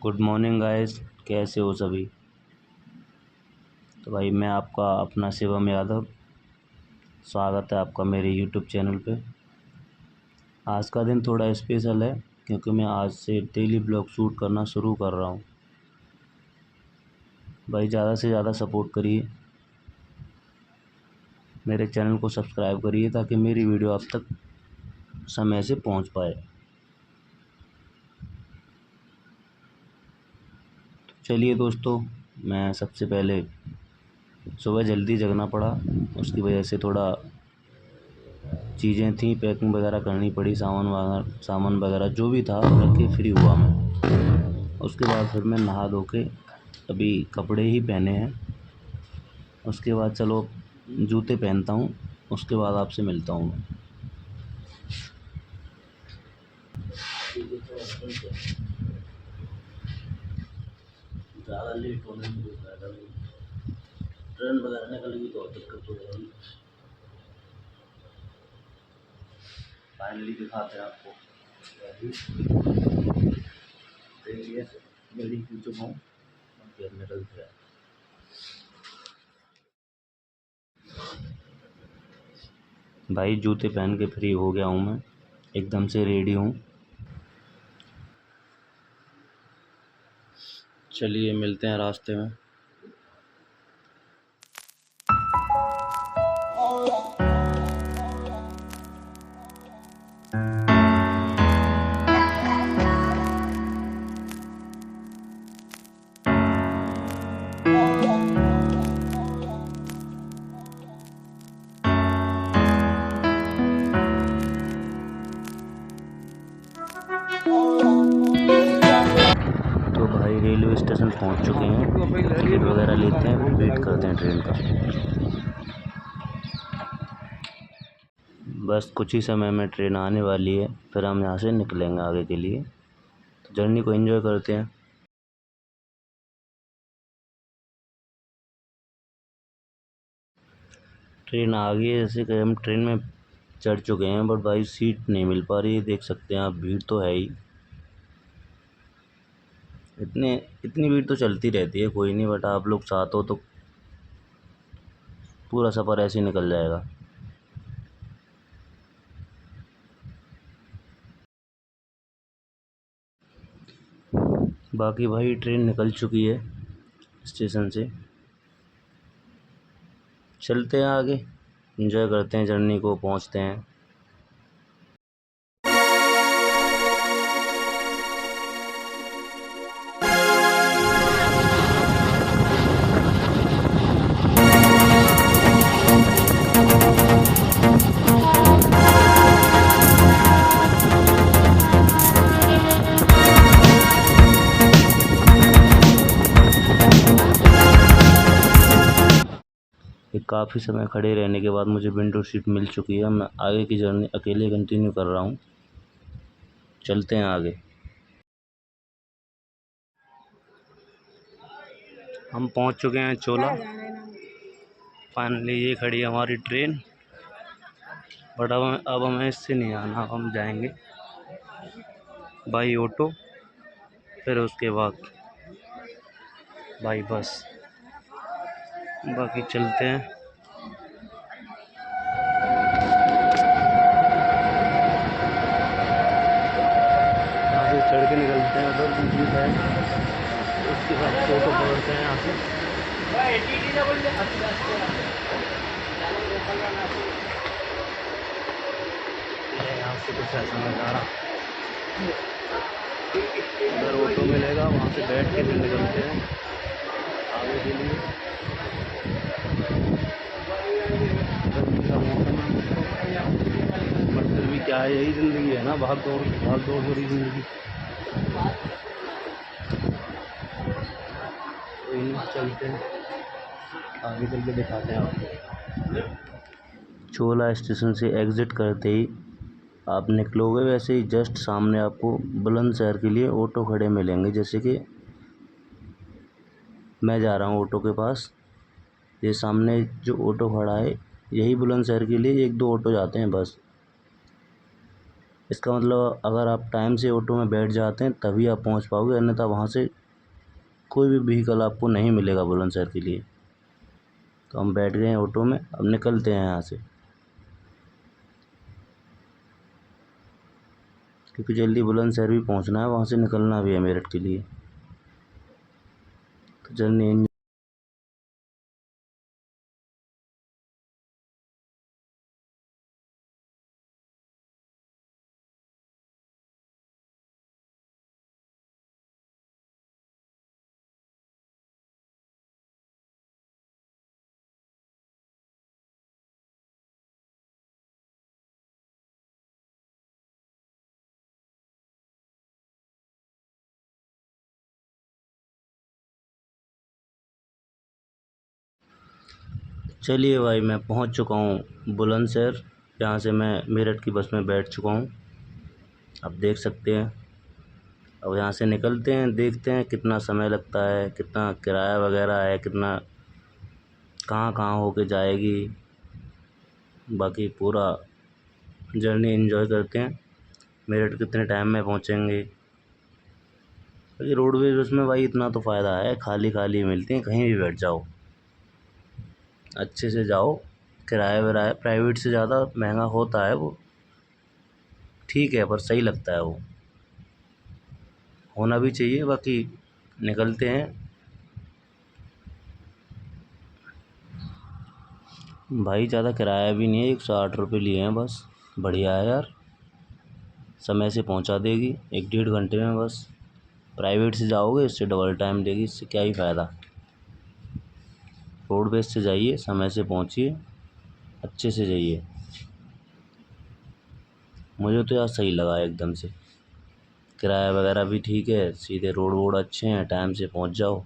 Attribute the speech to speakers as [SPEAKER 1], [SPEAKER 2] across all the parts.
[SPEAKER 1] Good morning guys. कैसे हो सभी। तो भाई मैं आपका अपना शिवम यादव, स्वागत है आपका मेरे यूट्यूब चैनल पे। आज का दिन थोड़ा स्पेशल है क्योंकि मैं आज से डेली ब्लॉग शूट करना शुरू कर रहा हूँ। भाई ज़्यादा से ज़्यादा सपोर्ट करिए, मेरे चैनल को सब्सक्राइब करिए ताकि मेरी वीडियो आप तक समय से पहुँच पाए। चलिए दोस्तों, मैं सबसे पहले सुबह जल्दी जगना पड़ा, उसकी वजह से थोड़ा चीज़ें थी, पैकिंग वगैरह करनी पड़ी, सामान वगैरह जो भी था रख के फ्री हुआ मैं। उसके बाद फिर मैं नहा धो के अभी कपड़े ही पहने हैं। उसके बाद चलो जूते पहनता हूँ, उसके बाद आपसे मिलता हूँ मैं। ज़्यादा लेट होने में कोई फायदा नहीं, ट्रेन वगैरह निकल गई तो दिक्कत हो जाएगी। फाइनली दिखाते हैं आपको, देखिए मेरी पी चुका हूँ, निकलते हैं। भाई जूते पहन के फ्री हो गया हूँ मैं, एकदम से रेडी हूँ। चलिए मिलते हैं रास्ते में। तो भाई रेलवे स्टेशन पहुंच चुके हैं, टिकट वगैरह लेते हैं, वेट करते हैं ट्रेन का। बस कुछ ही समय में ट्रेन आने वाली है, फिर हम यहाँ से निकलेंगे आगे के लिए। तो जर्नी को एंजॉय करते हैं। ट्रेन आ गई है, जैसे कि हम ट्रेन में चढ़ चुके हैं, बट भाई सीट नहीं मिल पा रही है। देख सकते हैं आप, भीड़ तो है ही, इतनी भीड़ तो चलती रहती है, कोई नहीं, बट आप लोग साथ हो तो पूरा सफ़र ऐसे ही निकल जाएगा। बाकी भाई ट्रेन निकल चुकी है स्टेशन से, चलते हैं आगे, एंजॉय करते हैं जर्नी को, पहुंचते हैं। ये काफ़ी समय खड़े रहने के बाद मुझे विंडो सीट मिल चुकी है। मैं आगे की जर्नी अकेले कंटिन्यू कर रहा हूँ, चलते हैं आगे। हम पहुँच चुके हैं चोला। फाइनली ये खड़ी है हमारी ट्रेन, बट अब हमें इससे नहीं आना, हम जाएंगे बाई ऑटो, फिर उसके बाद बाई बस। बाकी चलते हैं। यहाँ से चढ़ के निकलते हैं उधर दूसरी साइड, उसके बाद ऑटो पकड़ते हैं यहाँ से। यहाँ से कुछ ऐसा नज़ारा, उधर ऑटो मिलेगा, वहाँ से बैठ के फिर निकलते हैं आगे के लिए। गर्मी का मौसम है, बट फिर भी क्या है, यही ज़िंदगी है ना, भाग दौड़ भरी ज़िंदगी। कोई नहीं, चलते हैं आगे, चल के दिखाते हैं आपको। चोला स्टेशन से एग्ज़िट करते ही आप निकलोगे, वैसे ही जस्ट सामने आपको बुलंदशहर के लिए ऑटो खड़े मिलेंगे। जैसे कि मैं जा रहा हूँ ऑटो के पास, ये सामने जो ऑटो खड़ा है, यही बुलंदशहर के लिए 1-2 ऑटो जाते हैं बस। इसका मतलब अगर आप टाइम से ऑटो में बैठ जाते हैं तभी आप पहुंच पाओगे, अन्यथा वहाँ से कोई भी व्हीकल आपको नहीं मिलेगा बुलंदशहर के लिए। तो हम बैठ गए हैं ऑटो में, अब निकलते हैं यहाँ से, क्योंकि जल्दी बुलंदशहर भी पहुँचना है, वहाँ से निकलना भी है मेरठ के लिए। तो जर्नी चलिए भाई, मैं पहुंच चुका हूं बुलंदशहर। यहाँ से मैं मेरठ की बस में बैठ चुका हूं, आप देख सकते हैं। अब यहाँ से निकलते हैं, देखते हैं कितना समय लगता है, कितना किराया वगैरह है, कितना कहाँ कहाँ होके जाएगी, बाकी पूरा जर्नी एंजॉय करते हैं। मेरठ कितने टाइम में पहुँचेंगे। ये रोडवेज बस में भाई इतना तो फ़ायदा है, खाली खाली मिलती हैं, कहीं भी बैठ जाओ, अच्छे से जाओ। किराया विराया प्राइवेट से ज़्यादा महंगा होता है, वो ठीक है, पर सही लगता है, वो होना भी चाहिए। बाकी निकलते हैं भाई, ज़्यादा किराया भी नहीं है, 108 रुपये लिए हैं बस। बढ़िया है यार, समय से पहुंचा देगी 1-1.5 घंटे में बस। प्राइवेट से जाओगे इससे डबल टाइम देगी, इससे क्या ही फ़ायदा। रोडवेज से जाइए, समय से पहुंचिए, अच्छे से जाइए। मुझे तो यार सही लगा एकदम से, किराया वगैरह भी ठीक है, सीधे रोड वोड अच्छे हैं, टाइम से पहुंच जाओ।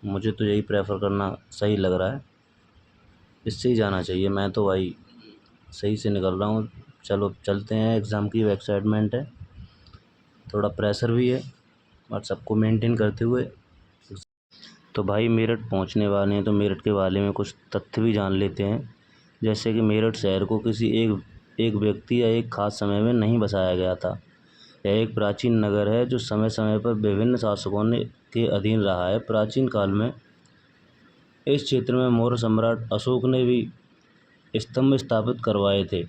[SPEAKER 1] मुझे तो यही प्रेफर करना सही लग रहा है, इससे ही जाना चाहिए। मैं तो भाई सही से निकल रहा हूँ। चलो चलते हैं, एग्ज़ाम की एक्साइटमेंट है, थोड़ा प्रेशर भी है, और सबको मेंटेन करते हुए। तो भाई मेरठ पहुंचने वाले हैं, तो मेरठ के बारे में कुछ तथ्य भी जान लेते हैं। जैसे कि मेरठ शहर को किसी एक एक व्यक्ति या एक खास समय में नहीं बसाया गया था। यह एक प्राचीन नगर है जो समय समय पर विभिन्न शासकों ने के अधीन रहा है। प्राचीन काल में इस क्षेत्र में मौर्य सम्राट अशोक ने भी स्तंभ स्थापित करवाए थे,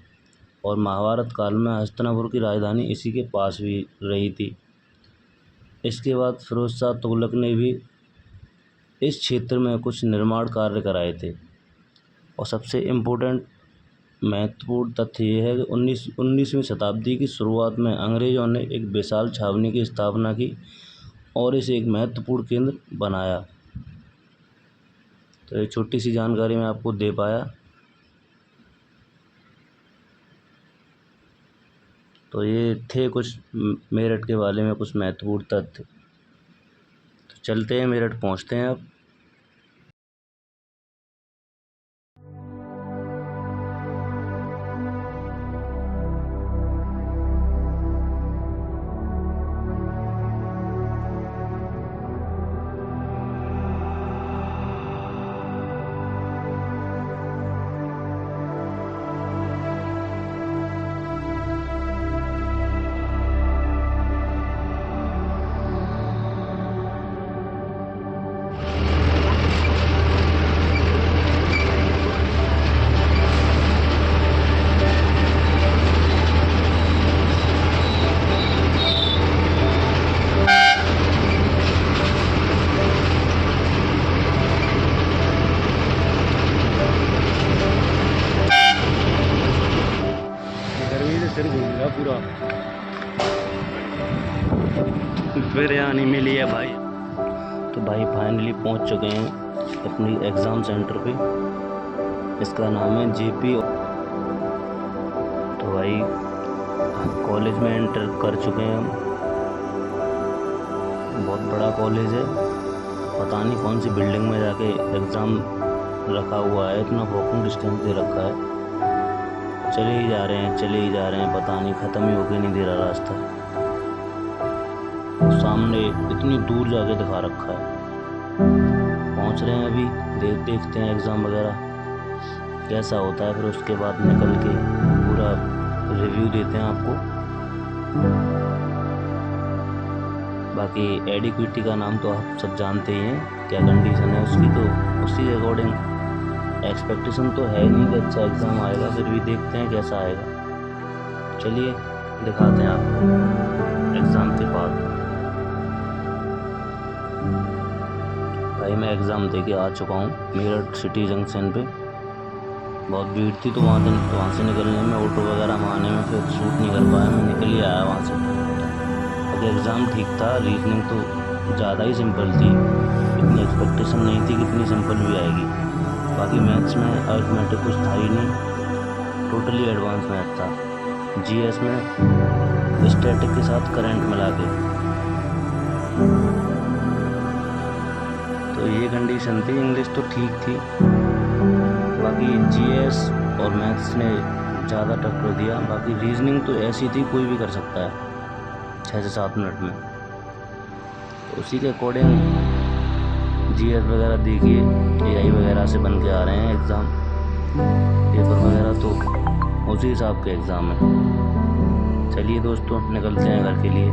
[SPEAKER 1] और महाभारत काल में हस्तिनापुर की राजधानी इसी के पास भी रही थी। इसके बाद फिरोज शाह तुगलक ने भी इस क्षेत्र में कुछ निर्माण कार्य कराए थे। और सबसे इम्पोर्टेंट महत्वपूर्ण तथ्य ये है कि 19वीं शताब्दी की शुरुआत में अंग्रेज़ों ने एक विशाल छावनी की स्थापना की और इसे एक महत्वपूर्ण केंद्र बनाया। तो एक छोटी सी जानकारी मैं आपको दे पाया। तो ये थे कुछ मेरठ के बारे में कुछ महत्वपूर्ण तथ्य। तो चलते हैं, मेरठ पहुंचते हैं अब। गर्मी से सिर घूम गया पूरा, बिरयानी मिली है भाई। तो भाई फाइनली पहुंच चुके हैं अपनी एग्ज़ाम सेंटर पे। इसका नाम है जेपी। तो भाई कॉलेज में एंटर कर चुके हैं हम। बहुत बड़ा कॉलेज है, पता नहीं कौन सी बिल्डिंग में जाके एग्ज़ाम रखा हुआ है, इतना वॉकिंग डिस्टेंस दे रखा है। चले ही जा रहे हैं, चले ही जा रहे हैं, पता नहीं ख़त्म ही होके नहीं दे रहा रास्ता। सामने इतनी दूर जाके दिखा रखा है। पहुंच रहे हैं अभी, देखते हैं एग्ज़ाम वगैरह कैसा होता है, फिर उसके बाद निकल के पूरा रिव्यू देते हैं आपको। बाकी एडिक्विटी का नाम तो आप सब जानते ही हैं, क्या कंडीशन है उसकी, तो उसी के अकॉर्डिंग एक्सपेक्टेशन तो है नहीं कि अच्छा एग्ज़ाम आएगा, फिर भी देखते हैं कैसा आएगा। चलिए दिखाते हैं आपको एग्ज़ाम के बाद। भाई मैं एग्ज़ाम दे के आ चुका हूँ मेरठ सिटी जंक्शन पे। बहुत भीड़ थी तो वहाँ से निकलने में, ऑटो वगैरह में आने में फिर शूट नहीं कर पाया, मैं निकल ही आया वहाँ से। बाकी एग्ज़ाम ठीक था, रीजनिंग तो ज़्यादा ही सिंपल थी, इतनी एक्सपेक्टेशन नहीं थी कि इतनी सिंपल भी आएगी। बाकी मैथ्स में अरिथमेटिक कुछ था ही नहीं, टोटली एडवांस मैथ था। जीएस में स्टैटिक के साथ करंट मिला के, तो ये कंडीशन थी। इंग्लिश तो ठीक थी, बाकी जीएस और मैथ्स ने ज़्यादा टक्कर दिया। बाकी रीजनिंग तो ऐसी थी कोई भी कर सकता है 6 से 7 मिनट में, तो उसी के अकॉर्डिंग जीएस वगैरह देखिए एआई वगैरह से बन के आ रहे हैं एग्ज़ाम, पेपर वगैरह तो उसी हिसाब के एग्ज़ाम है। चलिए दोस्तों निकलते हैं घर के लिए।